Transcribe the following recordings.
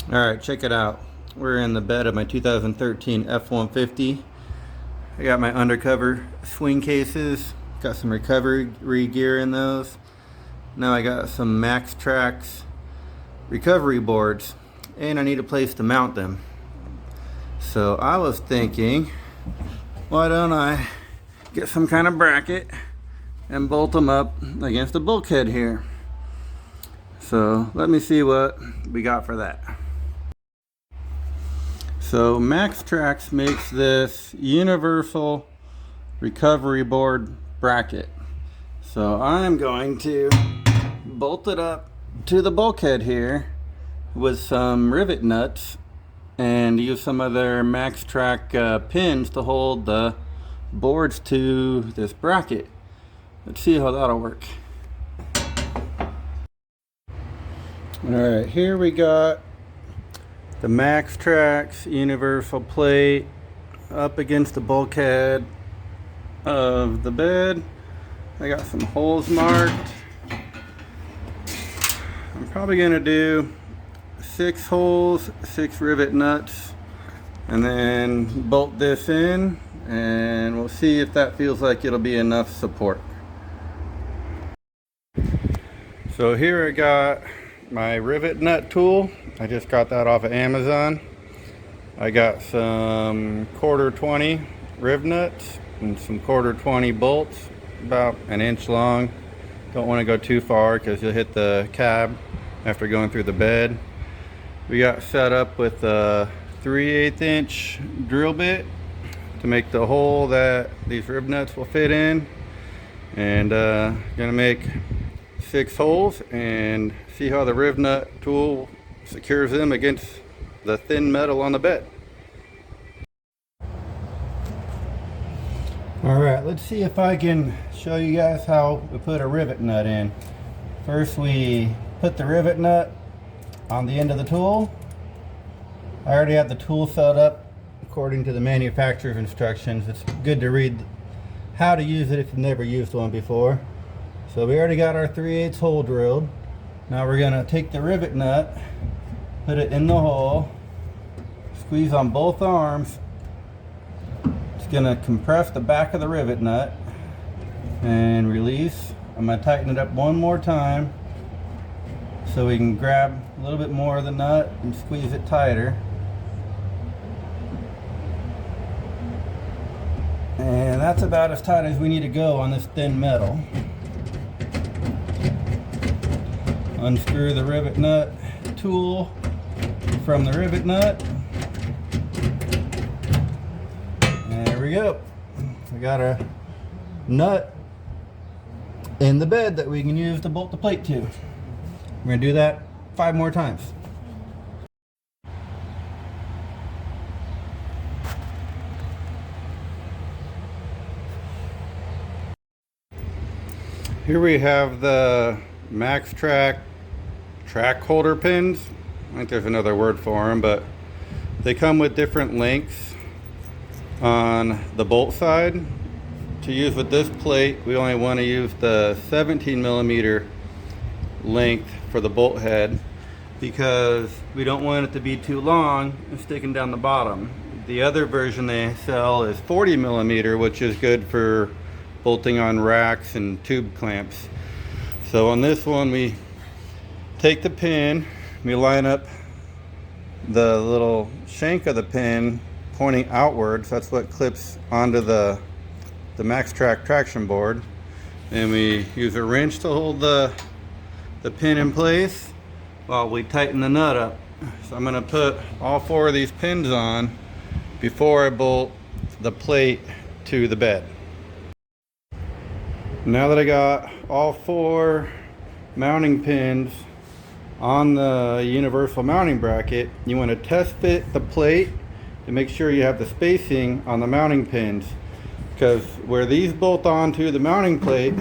Alright, check it out. We're in the bed of my 2013 F150. I got my UnderCover swing cases. Got some recovery gear in those. Now I got some Maxtrax recovery boards. And I need a place to mount them. So I was thinking, why don't I get some kind of bracket and bolt them up against the bulkhead here. So let me see what we got for that. So Maxtrax makes this universal recovery board bracket. So I'm going to bolt it up to the bulkhead here with some rivet nuts and use some of their Maxtrax pins to hold the boards to this bracket. Let's see how that'll work. Alright, here we got the Maxtrax universal plate up against the bulkhead of the bed. I got some holes marked. I'm probably going to do 6 holes, 6 rivet nuts, and then bolt this in, and we'll see if that feels like it'll be enough support. So here I got my rivet nut tool. I just got that off of Amazon. I got some 1/4-20 riv nuts and some 1/4-20 bolts, about an inch long. Don't want to go too far because you'll hit the cab after going through the bed. We got set up with a 3/8 inch drill bit to make the hole that these riv nuts will fit in, and gonna make 6 holes and see how the riv nut tool secures them against the thin metal on the bed. Alright, let's see if I can show you guys how we put a rivet nut in. First we put the rivet nut on the end of the tool. I already have the tool set up according to the manufacturer's instructions. It's good to read how to use it if you've never used one before. So we already got our 3/8 hole drilled. Now we're going to take the rivet nut, put it in the hole, squeeze on both arms. It's going to compress the back of the rivet nut and release. I'm going to tighten it up one more time so we can grab a little bit more of the nut and squeeze it tighter. And that's about as tight as we need to go on this thin metal. Unscrew the rivet nut tool from the rivet nut. And there we go. We got a nut in the bed that we can use to bolt the plate to. We're going to do that 5 more times. Here we have the Maxtrax track holder pins. I think there's another word for them, but they come with different lengths on the bolt side. To use with this plate, we only want to use the 17mm length for the bolt head because we don't want it to be too long and sticking down the bottom. The other version they sell is 40mm, which is good for bolting on racks and tube clamps. So on this one, we take the pin, we line up the little shank of the pin pointing outwards. That's what clips onto the Maxtrax traction board. And we use a wrench to hold the pin in place while we tighten the nut up. So I'm going to put all 4 of these pins on before I bolt the plate to the bed. Now that I got all 4 mounting pins on the universal mounting bracket, you want to test fit the plate to make sure you have the spacing on the mounting pins, because where these bolt onto the mounting plate,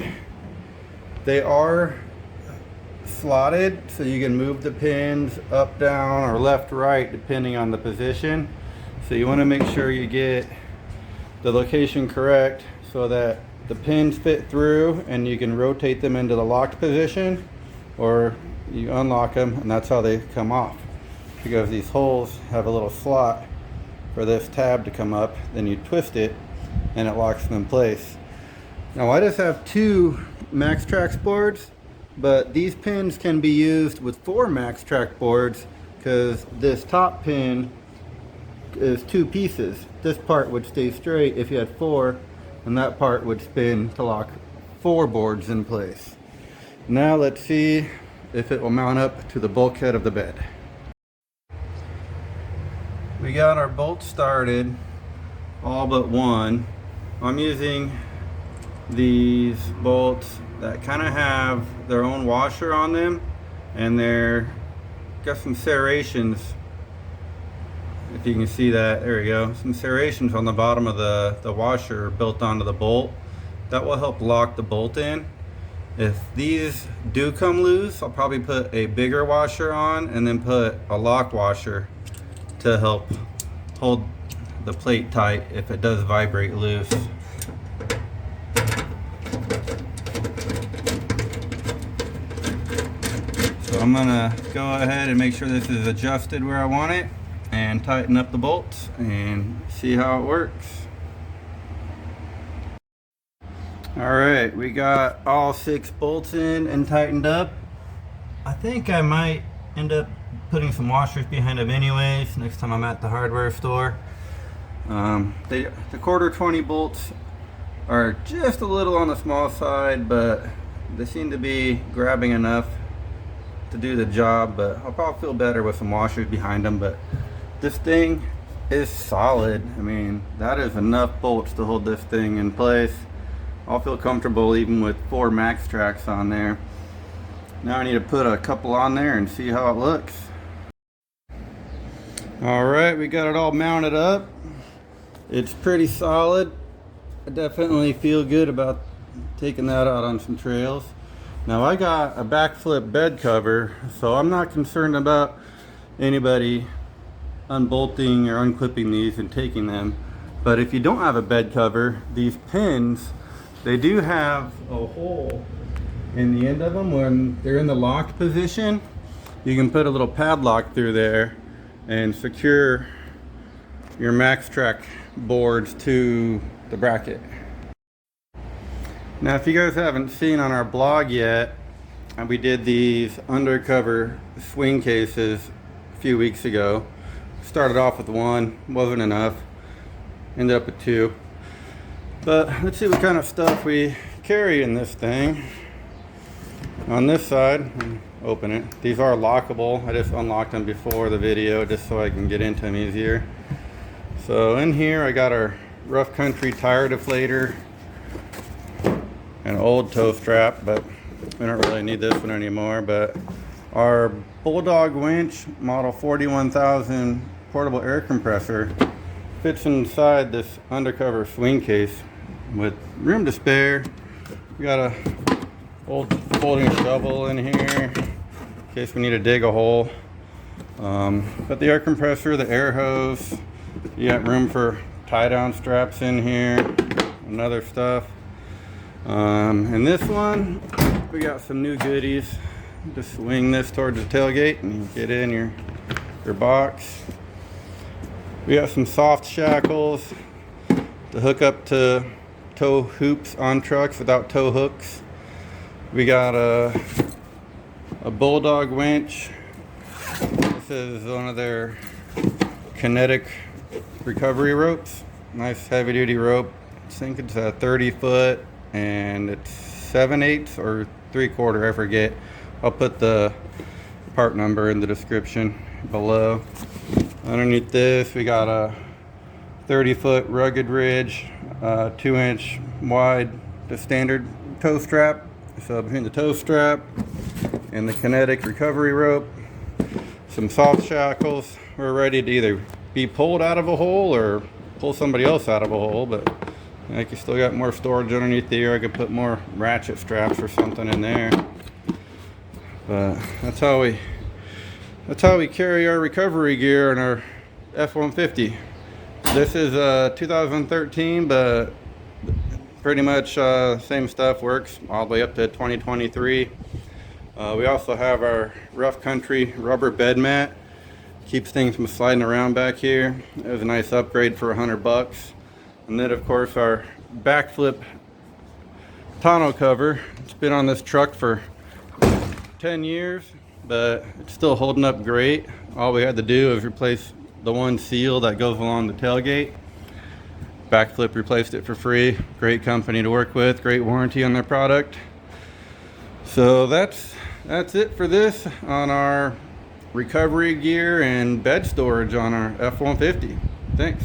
they are slotted, so you can move the pins up, down, or left, right depending on the position. So you want to make sure you get the location correct so that the pins fit through and you can rotate them into the locked position, or you unlock them and that's how they come off. because these holes have a little slot for this tab to come up. Then you twist it and it locks them in place. Now I just have 2 Maxtrax boards, but these pins can be used with 4 Maxtrax boards because this top pin is 2 pieces. This part would stay straight if you had 4, and that part would spin to lock 4 boards in place. Now let's see if it will mount up to the bulkhead of the bed. We got our bolts started, all but one. I'm using these bolts that kind of have their own washer on them, and they're got some serrations. If you can see that, there we go, some serrations on the bottom of the washer built onto the bolt. That will help lock the bolt in. If these do come loose, I'll probably put a bigger washer on and then put a lock washer to help hold the plate tight if it does vibrate loose. So I'm gonna go ahead and make sure this is adjusted where I want it and tighten up the bolts and see how it works. Alright, we got all 6 bolts in and tightened up. I think I might end up putting some washers behind them anyways next time I'm at the hardware store. The quarter 20 bolts are just a little on the small side, but they seem to be grabbing enough to do the job, but I'll probably feel better with some washers behind them. But this thing is solid. I mean, that is enough bolts to hold this thing in place. I'll feel comfortable even with 4 Maxtrax on there. Now I need to put a couple on there and see how it looks. Alright, we got it all mounted up. It's pretty solid. I definitely feel good about taking that out on some trails. Now I got a BakFlip bed cover, so I'm not concerned about anybody unbolting or unclipping these and taking them. But if you don't have a bed cover, these pins, they do have a hole in the end of them. When they're in the locked position, you can put a little padlock through there and secure your Maxtrax boards to the bracket. Now if you guys haven't seen on our blog yet, we did these UnderCover swing cases a few weeks ago. Started off with 1, wasn't enough, ended up with 2. But let's see what kind of stuff we carry in this thing. On this side, open it. These are lockable. I just unlocked them before the video just so I can get into them easier. So in here I got our rough country tire deflator, an old tow strap, but we don't really need this one anymore. But our Bulldog Winch model 41,000 portable air compressor fits inside this UnderCover swing case with room to spare. We got a old folding shovel in here in case we need to dig a hole. But the air compressor, the air hose, you got room for tie down straps in here and other stuff. And this one, we got some new goodies. Just swing this towards the tailgate and you get in your box. We got some soft shackles to hook up to tow hoops on trucks without tow hooks. We got a Bulldog winch. This is one of their Kinetic recovery ropes. Nice heavy duty rope. I think it's a 30 foot and it's 7/8 or 3/4, I forget. I'll put the part number in the description below. Underneath this we got a 30 foot rugged ridge, 2-inch wide, the standard tow strap. So between the tow strap and the Kinetic recovery rope, some soft shackles. We're ready to either be pulled out of a hole or pull somebody else out of a hole, but I can still got more storage underneath here. I could put more ratchet straps or something in there. But that's how we carry our recovery gear in our F150. This is 2013, but pretty much same stuff works all the way up to 2023. We also have our rough country rubber bed mat. Keeps things from sliding around back here. It was a nice upgrade for $100. And then of course our BakFlip tonneau cover. It's been on this truck for 10 years, but it's still holding up great. All we had to do is replace the one seal that goes along the tailgate. BakFlip replaced it for free. Great company to work with, great warranty on their product. So that's it for this on our recovery gear and bed storage on our F-150. Thanks.